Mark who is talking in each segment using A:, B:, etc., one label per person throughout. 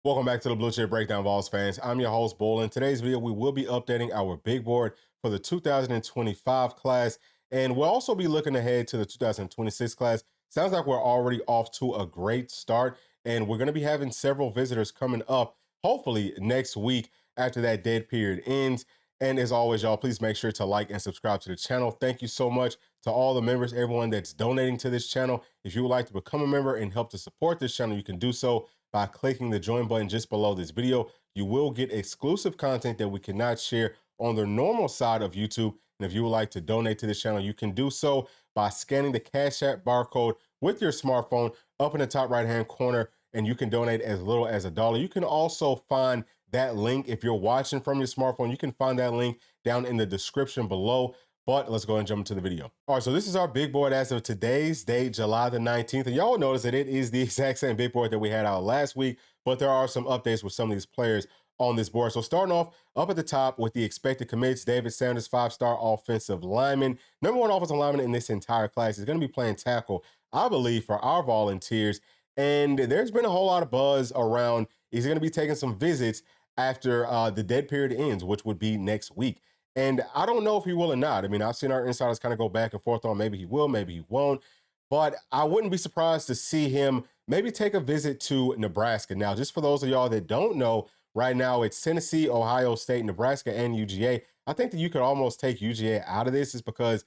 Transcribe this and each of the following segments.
A: Welcome back to the Bluechip Breakdown, Vols fans. I'm your host, Bull. In today's video, we will be updating our big board for the 2025 class, and we'll also be looking ahead to the 2026 class. Sounds like we're already off to a great start, and we're going to be having several visitors coming up, hopefully next week after that dead period ends. And as always, y'all, please make sure to like and subscribe to the channel. Thank you so much to all the members, everyone that's donating to this channel. If you would like to become a member and help to support this channel, you can do so by clicking the join button just below this video. You will get exclusive content that we cannot share on the normal side of YouTube. And if you would like to donate to this channel, you can do so by scanning the Cash App barcode with your smartphone up in the top right-hand corner, and you can donate as little as $1. You can also find that link if you're watching from your smartphone. You can find that link down in the description below. But let's go ahead and jump into the video. All right, so this is our big board as of today's date, July the 19th. And y'all will notice that it is the exact same big board that we had out last week, but there are some updates with some of these players on this board. So starting off up at the top with the expected commits, David Sanders, 5-star offensive lineman. Number one offensive lineman in this entire class is going to be playing tackle, I believe, for our Volunteers. And there's been a whole lot of buzz around, is he going to be taking some visits after the dead period ends, which would be next week. And I don't know if he will or not. I mean, I've seen our insiders kind of go back and forth on maybe he will, maybe he won't. But I wouldn't be surprised to see him maybe take a visit to Nebraska. Now, just for those of y'all that don't know, right now it's Tennessee, Ohio State, Nebraska, and UGA. I think that you could almost take UGA out of this, is because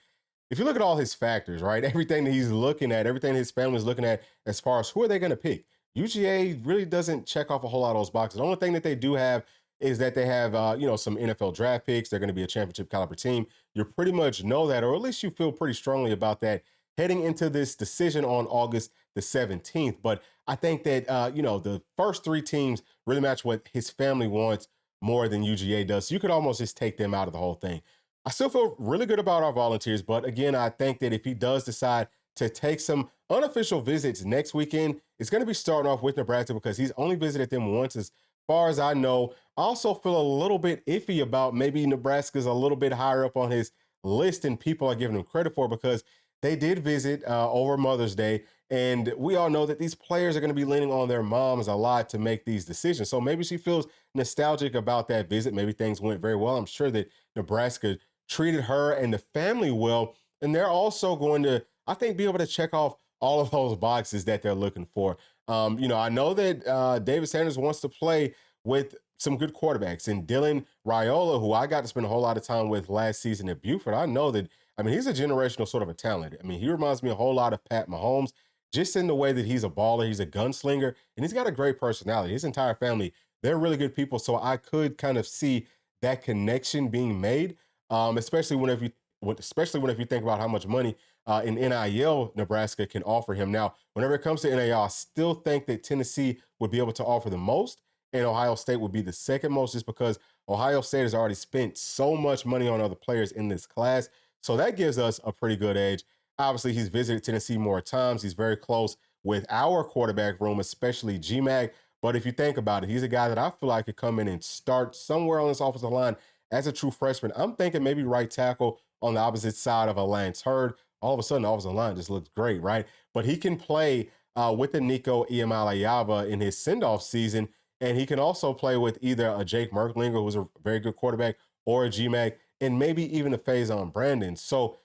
A: if you look at all his factors, right, everything that he's looking at, everything his family's looking at as far as who are they going to pick, UGA really doesn't check off a whole lot of those boxes. The only thing that they do have is that they have, some NFL draft picks. They're going to be a championship caliber team. You pretty much know that, or at least you feel pretty strongly about that heading into this decision on August the 17th. But I think that, the first three teams really match what his family wants more than UGA does. So you could almost just take them out of the whole thing. I still feel really good about our Volunteers, but again, I think that if he does decide to take some unofficial visits next weekend, it's going to be starting off with Nebraska because he's only visited them once as far as I know. I also feel a little bit iffy about maybe Nebraska's a little bit higher up on his list than people are giving him credit for, because they did visit over Mother's Day. And we all know that these players are going to be leaning on their moms a lot to make these decisions. So maybe she feels nostalgic about that visit. Maybe things went very well. I'm sure that Nebraska treated her and the family well. And they're also going to, I think, be able to check off all of those boxes that they're looking for. I know that David Sanders wants to play with some good quarterbacks, and Dylan Raiola, who I got to spend a whole lot of time with last season at Buford. I know that, he's a generational sort of a talent. He reminds me a whole lot of Pat Mahomes, just in the way that he's a baller, he's a gunslinger, and he's got a great personality. His entire family, they're really good people. So I could kind of see that connection being made, especially whenever you think about how much money in NIL Nebraska can offer him. Now, whenever it comes to NIL, I still think that Tennessee would be able to offer the most, and Ohio State would be the second most, just because Ohio State has already spent so much money on other players in this class. So that gives us a pretty good edge. Obviously, he's visited Tennessee more times. He's very close with our quarterback room, especially GMAC. But if you think about it, he's a guy that I feel like could come in and start somewhere on this offensive line as a true freshman. I'm thinking maybe right tackle on the opposite side of a Lance Hurd. All of a sudden, the offensive line just looks great, right? But he can play with the Nico Iamaleava in his send-off season, and he can also play with either a Jake Merklinger, who's a very good quarterback, or a GMAC, and maybe even a Faison Brandon. So,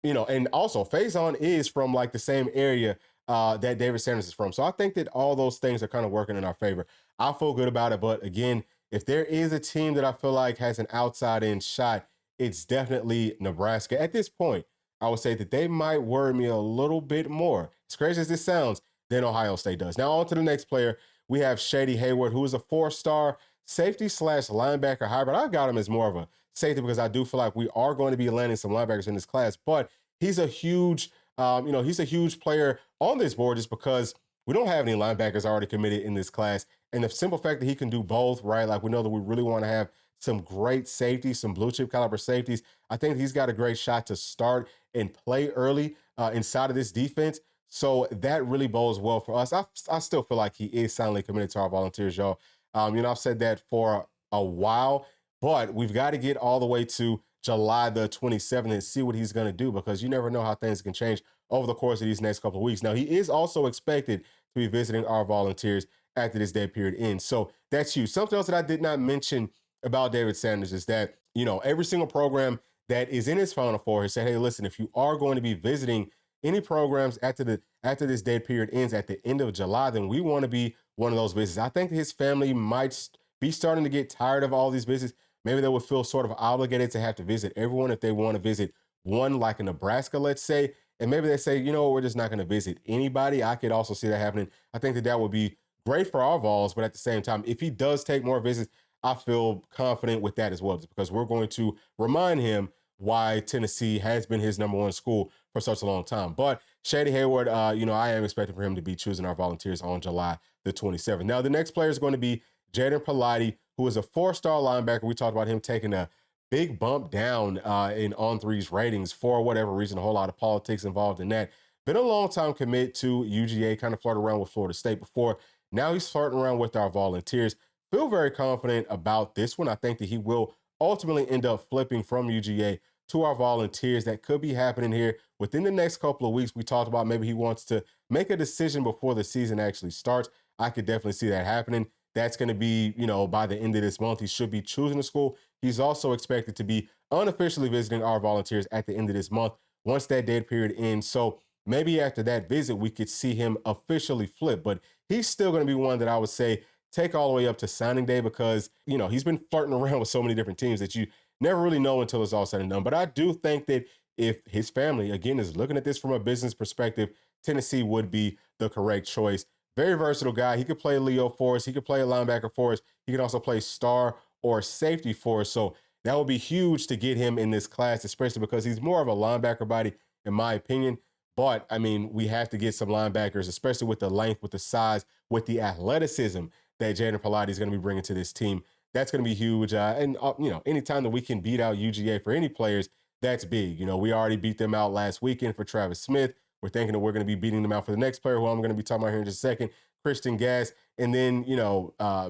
A: and also Faison is from like the same area that David Sanders is from. So I think that all those things are kind of working in our favor. I feel good about it. But again, if there is a team that I feel like has an outside-in shot, it's definitely Nebraska. At this point, I would say that they might worry me a little bit more, as crazy as this sounds, than Ohio State does. Now, on to the next player. We have Shady Hayward, who is a 4-star safety / linebacker hybrid. I've got him as more of a safety because I do feel like we are going to be landing some linebackers in this class, but he's a huge, he's a huge player on this board just because we don't have any linebackers already committed in this class. And the simple fact that he can do both, right? Like, we know that we really want to have some great safeties, some blue chip caliber safeties. I think he's got a great shot to start and play early inside of this defense. So that really bodes well for us. I still feel like he is soundly committed to our Volunteers, y'all. I've said that for a while, but we've got to get all the way to July the 27th and see what he's going to do, because you never know how things can change over the course of these next couple of weeks. Now, he is also expected to be visiting our Volunteers after this dead period ends. So that's huge. Something else that I did not mention about David Sanders is that, every single program that is in his Final Four has said, hey, listen, if you are going to be visiting any programs after this dead period ends at the end of July, then we want to be one of those visits. I think his family might be starting to get tired of all these visits. Maybe they would feel sort of obligated to have to visit everyone if they want to visit one, like in Nebraska, let's say. And maybe they say, we're just not going to visit anybody. I could also see that happening. I think that would be great for our Vols, but at the same time, if he does take more visits, I feel confident with that as well, because we're going to remind him why Tennessee has been his number one school for such a long time. But Shady Hayward, I am expecting for him to be choosing our Volunteers on July the 27th. Now, the next player is going to be Jaden Politi, who is a 4-star linebacker. We talked about him taking a big bump down in On3's ratings for whatever reason, a whole lot of politics involved in that. Been a long time commit to UGA, kind of flirted around with Florida State before. Now he's flirting around with our Volunteers. Feel very confident about this one. I think that he will ultimately end up flipping from UGA to our Volunteers. That could be happening here within the next couple of weeks. We talked about maybe he wants to make a decision before the season actually starts. I could definitely see that happening. That's going to be, by the end of this month, he should be choosing a school. He's also expected to be unofficially visiting our Volunteers at the end of this month once that dead period ends. So maybe after that visit, we could see him officially flip. But he's still going to be one that I would say take all the way up to signing day, because, he's been flirting around with so many different teams that you never really know until it's all said and done. But I do think that if his family, again, is looking at this from a business perspective, Tennessee would be the correct choice. Very versatile guy. He could play Leo for us. He could play a linebacker for us. He could also play star or safety for us. So that would be huge to get him in this class, especially because he's more of a linebacker body, in my opinion. But, we have to get some linebackers, especially with the length, with the size, with the athleticism that Jaden Politi is going to be bringing to this team. That's going to be huge. Anytime that we can beat out UGA for any players, that's big. We already beat them out last weekend for Travis Smith. We're thinking that we're going to be beating them out for the next player, who I'm going to be talking about here in just a second, Christian Gass. And then,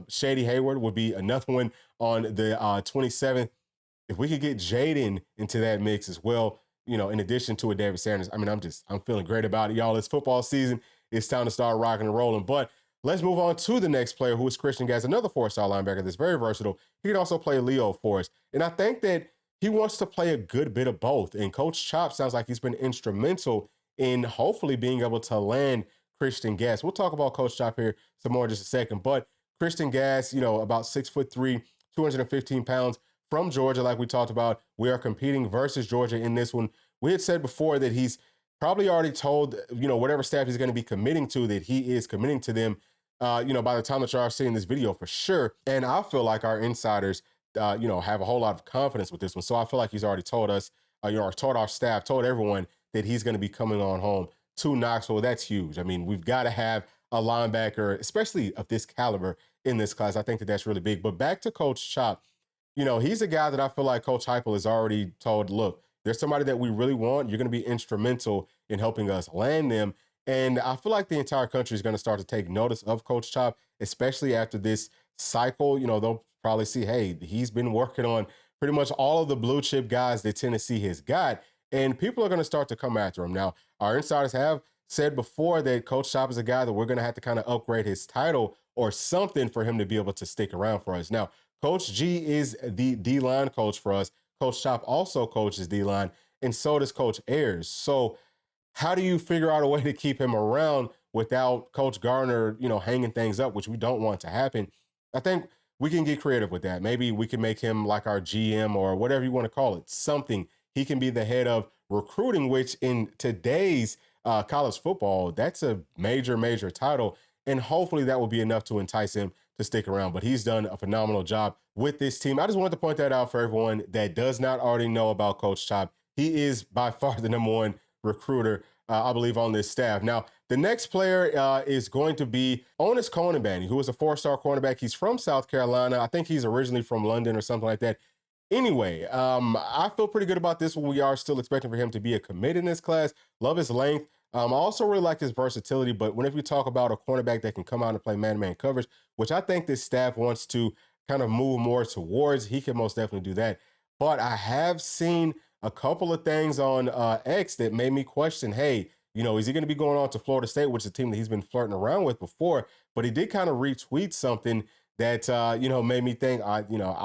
A: Shady Hayward would be another one on the 27th. If we could get Jaden into that mix as well, in addition to a David Sanders, I'm feeling great about it, y'all. It's football season. It's time to start rocking and rolling. But let's move on to the next player, who is Christian Gass, another 4-star linebacker that's very versatile. He can also play Leo for us. And I think that he wants to play a good bit of both. And Coach Chop sounds like he's been instrumental in hopefully being able to land Christian Gass. We'll talk about Coach Chop here some more in just a second. But Christian Gass, about 6'3", 215 pounds, from Georgia, like we talked about. We are competing versus Georgia in this one. We had said before that he's probably already told, whatever staff he's going to be committing to, that he is committing to them, by the time that y'all are seeing this video for sure. And I feel like our insiders, have a whole lot of confidence with this one. So I feel like he's already told us, or told our staff, told everyone that he's going to be coming on home to Knoxville. That's huge. We've got to have a linebacker, especially of this caliber, in this class. I think that that's really big. But back to Coach Chop, he's a guy that I feel like Coach Heupel has already told, look, there's somebody that we really want. You're going to be instrumental in helping us land them. And I feel like the entire country is going to start to take notice of Coach Chop, especially after this cycle. They'll probably see, hey, he's been working on pretty much all of the blue chip guys that Tennessee has got. And people are going to start to come after him. Now, our insiders have said before that Coach Chop is a guy that we're going to have to kind of upgrade his title or something for him to be able to stick around for us. Now, Coach G is the D-line coach for us. Coach Chop also coaches D-line, and so does Coach Ayers. So how do you figure out a way to keep him around without Coach Garner, hanging things up, which we don't want to happen? I think we can get creative with that. Maybe we can make him like our GM or whatever you want to call it, something. He can be the head of recruiting, which in today's college football, that's a major, major title. And hopefully that will be enough to entice him to stick around. But he's done a phenomenal job with this team. I just wanted to point that out for everyone that does not already know about Coach Chop. He is by far the number one recruiter, I believe, on this staff. Now, the next player is going to be Onis Conabanny, who is a 4-star cornerback. He's from South Carolina. I think he's originally from London or something like that. Anyway, I feel pretty good about this one. We are still expecting for him to be a commit in this class. Love his length. I also really like his versatility, but whenever you talk about a cornerback that can come out and play man-to-man coverage, which I think this staff wants to kind of move more towards, he can most definitely do that. But I have seen a couple of things on X that made me question, hey, Is he going to be going on to Florida State, which is a team that he's been flirting around with before? But he did kind of retweet something that, made me think, I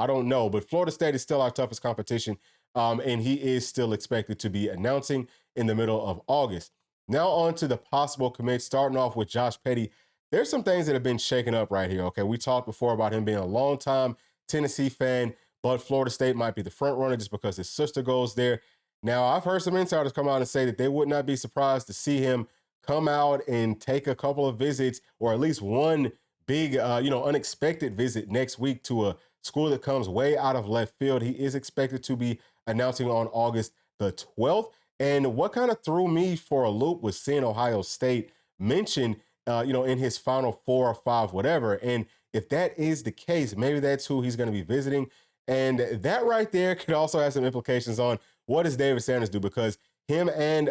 A: don't know. But Florida State is still our toughest competition. And he is still expected to be announcing in the middle of August. Now on to the possible commits, starting off with Josh Petty. There's some things that have been shaken up right here, okay? We talked before about him being a longtime Tennessee fan, but Florida State might be the front runner just because his sister goes there. Now, I've heard some insiders come out and say that they would not be surprised to see him come out and take a couple of visits, or at least one big, unexpected visit next week to a school that comes way out of left field. He is expected to be announcing on August the 12th. And what kind of threw me for a loop was seeing Ohio State mentioned, in his final 4 or 5, whatever. And if that is the case, maybe that's who he's going to be visiting. And that right there could also have some implications on what does David Sanders do, because him and,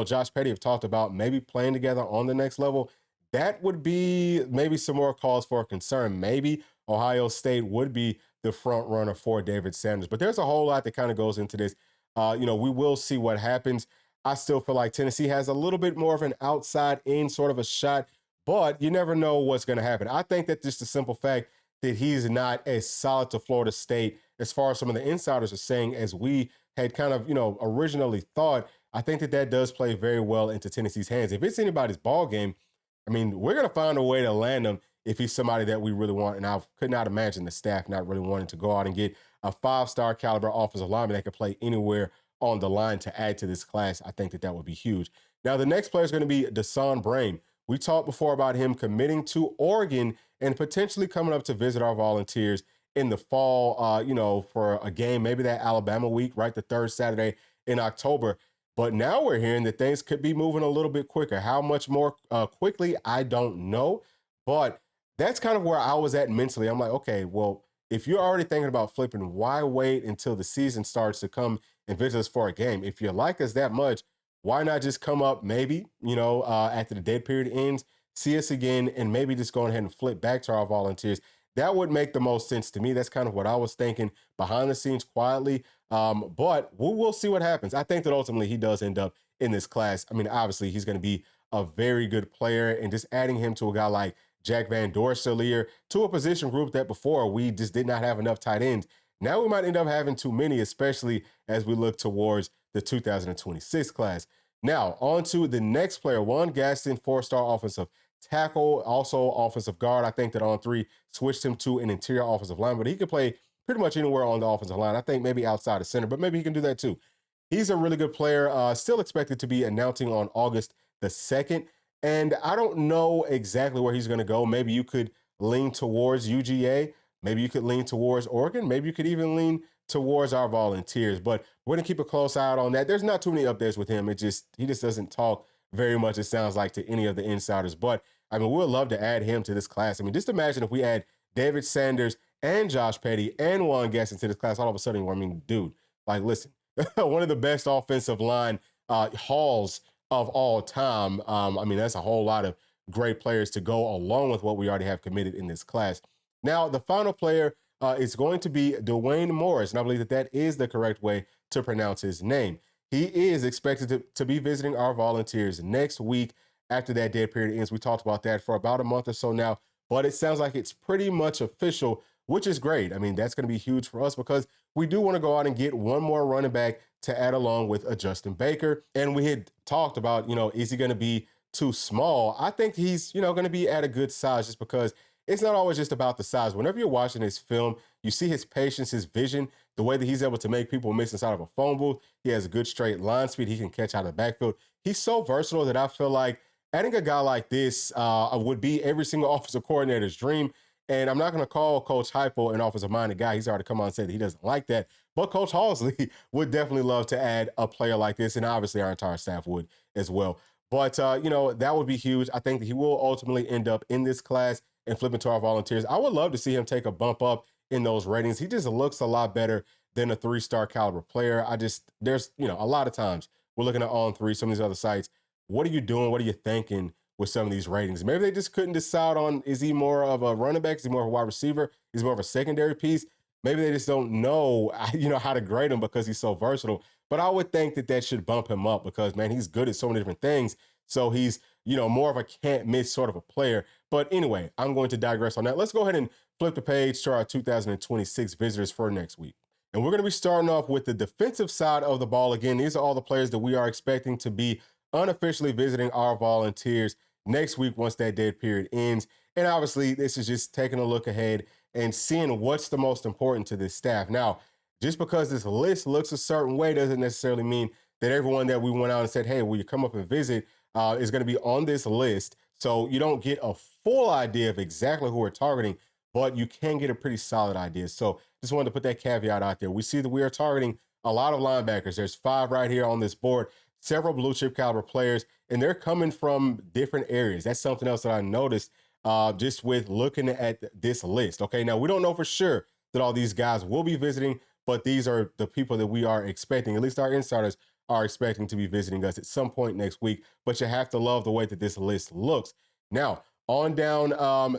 A: Josh Petty have talked about maybe playing together on the next level. That would be maybe some more cause for concern. Maybe Ohio State would be the front runner for David Sanders. But there's a whole lot that kind of goes into this. We will see what happens. I still feel like Tennessee has a little bit more of an outside in sort of a shot, but you never know what's going to happen. I think that just the simple fact that he's not as solid to Florida State as far as some of the insiders are saying as we had kind of, originally thought, I think that does play very well into Tennessee's hands. If it's anybody's ball game, I mean, we're going to find a way to land him if he's somebody that we really want. And I could not imagine the staff not really wanting to go out and get a 5-star caliber offensive lineman that could play anywhere on the line to add to this class. I think that would be huge. Now, the next player is going to be Deshaun Brain. We talked before about him committing to Oregon and potentially coming up to visit our Volunteers in the fall, for a game, maybe that Alabama week, right? The third Saturday in October. But now we're hearing that things could be moving a little bit quicker. How much more quickly, I don't know. But that's kind of where I was at mentally. I'm like, okay, well, if you're already thinking about flipping, why wait until the season starts to come and visit us for a game? If you like us that much, why not just come up maybe, after the dead period ends, see us again, and maybe just go ahead and flip back to our Volunteers? That would make the most sense to me. That's kind of what I was thinking behind the scenes quietly. But we'll see what happens. I think that ultimately he does end up in this class. I mean, obviously, he's going to be a very good player, and just adding him to a guy like Jack Van Dorsalier, to a position group that before we just did not have enough tight ends. Now we might end up having too many, especially as we look towards the 2026 class. Now, on to the next player, Juan Gaston, 4-star offensive tackle, also offensive guard. I think that on 3 switched him to an interior offensive line, but he could play pretty much anywhere on the offensive line. I think maybe outside of center, but maybe he can do that too. He's a really good player, still expected to be announcing on August the 2nd. And I don't know exactly where he's going to go. Maybe you could lean towards UGA. Maybe you could lean towards Oregon. Maybe you could even lean towards our Volunteers. But we're going to keep a close eye out on that. There's not too many updates with him. He just doesn't talk very much, it sounds like, to any of the insiders. But, I mean, we'd love to add him to this class. I mean, just imagine if we add David Sanders and Josh Petty and Juan Gaston to this class all of a sudden. I mean, dude, like, listen, one of the best offensive line hauls of all time. I mean, that's a whole lot of great players to go along with what we already have committed in this class. Now, the final player is going to be Dwayne Morris, and I believe that is the correct way to pronounce his name. He is expected to be visiting our Volunteers next week after that dead period ends. We talked about that for about a month or so now, but it sounds like it's pretty much official, which is great. I mean, that's going to be huge for us because we do want to go out and get one more running back to add along with a Justin Baker. And we had talked about, is he going to be too small? I think he's, going to be at a good size, just because it's not always just about the size. Whenever you're watching his film, you see his patience, his vision, the way that he's able to make people miss inside of a phone booth. He has a good straight line speed. He can catch out of the backfield. He's so versatile that I feel like adding a guy like this would be every single offensive coordinator's dream. And I'm not going to call Coach Heupel an offensive-minded guy. He's already come on and said that he doesn't like that. But Coach Halsley would definitely love to add a player like this, and obviously our entire staff would as well. But, that would be huge. I think that he will ultimately end up in this class and flip into our Volunteers. I would love to see him take a bump up in those ratings. He just looks a lot better than a 3-star caliber player. There's a lot of times we're looking at On 3, some of these other sites. What are you doing? What are you thinking with some of these ratings? Maybe they just couldn't decide on, is he more of a running back? Is he more of a wide receiver? Is he more of a secondary piece? Maybe they just don't know, how to grade him because he's so versatile. but I would think that that should bump him up because, man, he's good at so many different things. So he's, more of a can't miss sort of a player. But anyway, I'm going to digress on that. Let's go ahead and flip the page to our 2026 visitors for next week. And we're going to be starting off with the defensive side of the ball. Again, these are all the players that we are expecting to be unofficially visiting our Volunteers next week once that dead period ends. And obviously, this is just taking a look ahead and seeing what's the most important to this staff. Now, just because this list looks a certain way doesn't necessarily mean that everyone that we went out and said, hey, will you come up and visit, is going to be on this list. So you don't get a full idea of exactly who we're targeting, but you can get a pretty solid idea. So just wanted to put that caveat out there. We see that we are targeting a lot of linebackers. There's 5 right here on this board, several blue chip caliber players, and they're coming from different areas. That's something else that I noticed just with looking at this list. Okay, now we don't know for sure that all these guys will be visiting, but these are the people that we are expecting, at least our insiders are expecting to be visiting us at some point next week. But you have to love the way that this list looks. Now, on down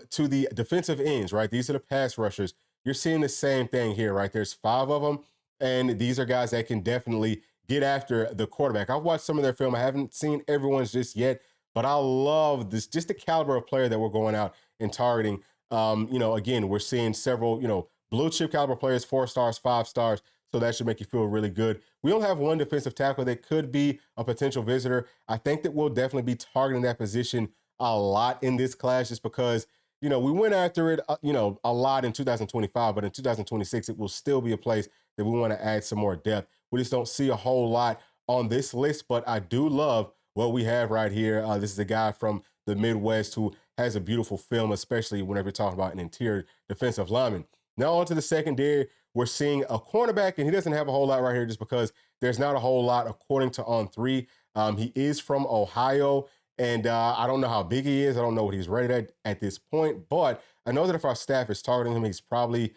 A: to the defensive ends, right? These are the pass rushers. You're seeing the same thing here, right? There's 5 of them, and these are guys that can definitely get after the quarterback. I've watched some of their film. I haven't seen everyone's just yet, but I love this, just the caliber of player that we're going out and targeting. Again, we're seeing several, blue chip caliber players, 4 stars, 5 stars. So that should make you feel really good. We only have one defensive tackle that could be a potential visitor. I think that we'll definitely be targeting that position a lot in this class just because, we went after it, a lot in 2025, but in 2026, it will still be a place that we want to add some more depth. We just don't see a whole lot on this list, but I do love what we have right here. This is a guy from the Midwest who has a beautiful film, especially whenever you're talking about an interior defensive lineman. Now on to the secondary. We're seeing a cornerback, and he doesn't have a whole lot right here just because there's not a whole lot according to On3. He is from Ohio, and I don't know how big he is. I don't know what he's rated at this point, but I know that if our staff is targeting him, he's probably,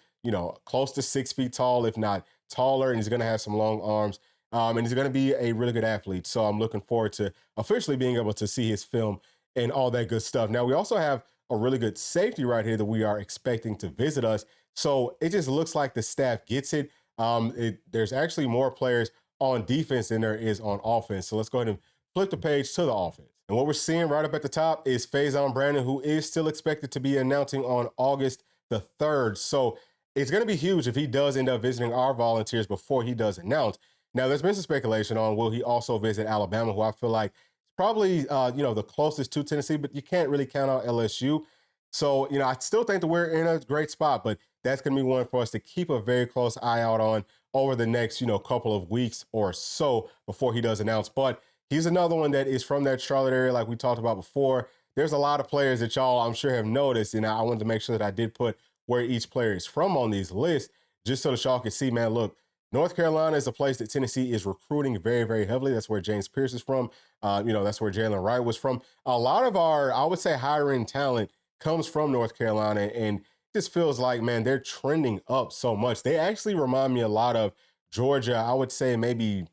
A: close to 6 feet tall, if not taller, and he's going to have some long arms, and he's going to be a really good athlete. So I'm looking forward to officially being able to see his film and all that good stuff. Now, we also have a really good safety right here that we are expecting to visit us. So it just looks like the staff gets it. There's actually more players on defense than there is on offense. So let's go ahead and flip the page to the offense. And what we're seeing right up at the top is Faison Brandon, who is still expected to be announcing on August the 3rd. So it's going to be huge if he does end up visiting our Volunteers before he does announce. Now, there's been some speculation on will he also visit Alabama, who I feel like is probably, the closest to Tennessee, but you can't really count out LSU. So, I still think that we're in a great spot, but that's going to be one for us to keep a very close eye out on over the next, couple of weeks or so before he does announce. But he's another one that is from that Charlotte area, like we talked about before. There's a lot of players that y'all, I'm sure, have noticed, and I wanted to make sure that I did put where each player is from on these lists, just so that y'all can see, man, look, North Carolina is a place that Tennessee is recruiting very, very heavily. That's where James Pierce is from. That's where Jalen Wright was from. A lot of our, I would say, higher end talent comes from North Carolina, and just feels like, man, they're trending up so much. They actually remind me a lot of Georgia, I would say maybe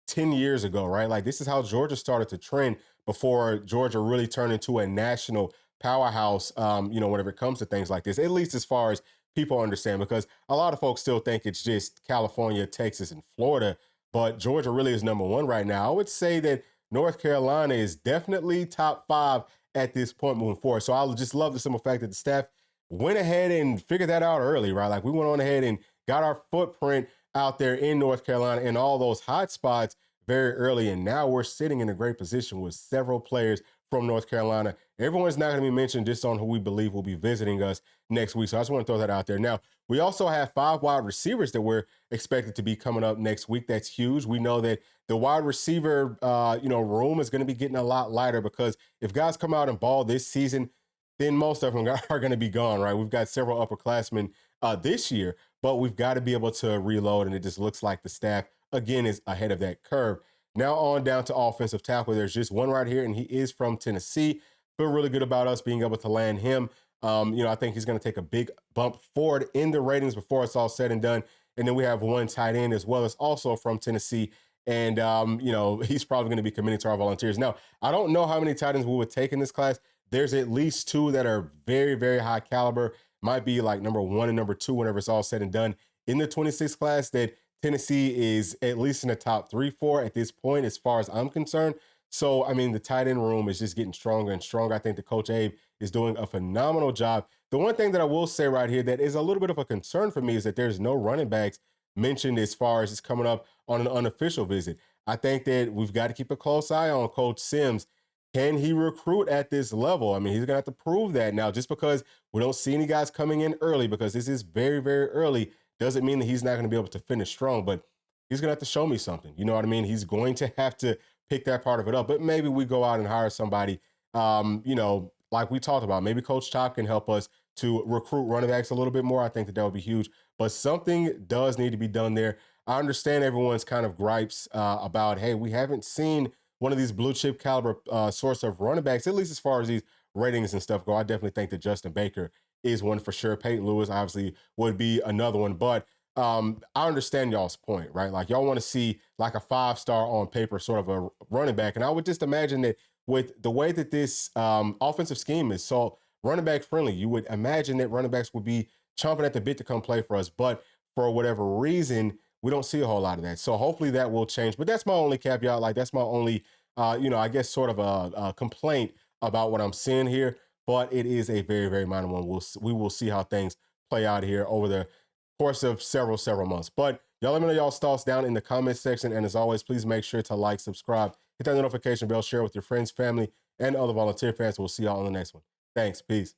A: 10 years ago, right? Like this is how Georgia started to trend before Georgia really turned into a national powerhouse, whenever it comes to things like this, at least as far as people understand, because a lot of folks still think it's just California, Texas, and Florida, but Georgia really is number 1 right now. I would say that North Carolina is definitely top 5 at this point moving forward. So I just love the simple fact that the staff went ahead and figured that out early, right? Like we went on ahead and got our footprint out there in North Carolina in all those hot spots very early. And now we're sitting in a great position with several players from North Carolina. Everyone's not going to be mentioned just on who we believe will be visiting us next week. So I just want to throw that out there. Now, we also have 5 wide receivers that we're expected to be coming up next week. That's huge. We know that the wide receiver, room is going to be getting a lot lighter because if guys come out and ball this season, then most of them are going to be gone, right? We've got several upperclassmen this year, but we've got to be able to reload, and it just looks like the staff, again, is ahead of that curve. Now on down to offensive tackle. There's just one right here, and he is from Tennessee. Feel really good about us being able to land him. I think he's going to take a big bump forward in the ratings before it's all said and done. And then we have one tight end as well as also from Tennessee. And, he's probably going to be committing to our Volunteers. Now, I don't know how many tight ends we would take in this class. There's at least 2 that are very, very high caliber. Might be like number 1 and number 2 whenever it's all said and done in the 26 class that Tennessee is at least in the top 3, 4 at this point, as far as I'm concerned. So, I mean, the tight end room is just getting stronger and stronger. I think the Coach Abe is doing a phenomenal job. The one thing that I will say right here that is a little bit of a concern for me is that there's no running backs mentioned as far as it's coming up on an unofficial visit. I think that we've got to keep a close eye on Coach Sims. Can he recruit at this level? I mean, he's going to have to prove that now. Just because we don't see any guys coming in early, because this is very, very early, doesn't mean that he's not going to be able to finish strong. But he's going to have to show me something. You know what I mean? He's going to have to pick that part of it up. But maybe we go out and hire somebody, like we talked about. Maybe Coach Chop can help us to recruit running backs a little bit more. I think that would be huge. But something does need to be done there. I understand everyone's kind of gripes about, hey, we haven't seen one of these blue chip caliber source of running backs, at least as far as these ratings and stuff go. I definitely think that Justin Baker is one for sure. Peyton Lewis obviously would be another one. But I understand y'all's point, right? Like y'all want to see like a 5-star on paper sort of a running back. And I would just imagine that with the way that this offensive scheme is so running back friendly, you would imagine that running backs would be chomping at the bit to come play for us. But for whatever reason, we don't see a whole lot of that. So hopefully that will change. But that's my only caveat. Like that's my only, I guess sort of a complaint about what I'm seeing here. But it is a very, very minor one. We will see how things play out here over the course of several months. But y'all let me know y'all's thoughts down in the comments section. And as always, please make sure to like, subscribe, hit that notification bell, share with your friends, family, and other volunteer fans. We'll see y'all on the next one. Thanks. Peace.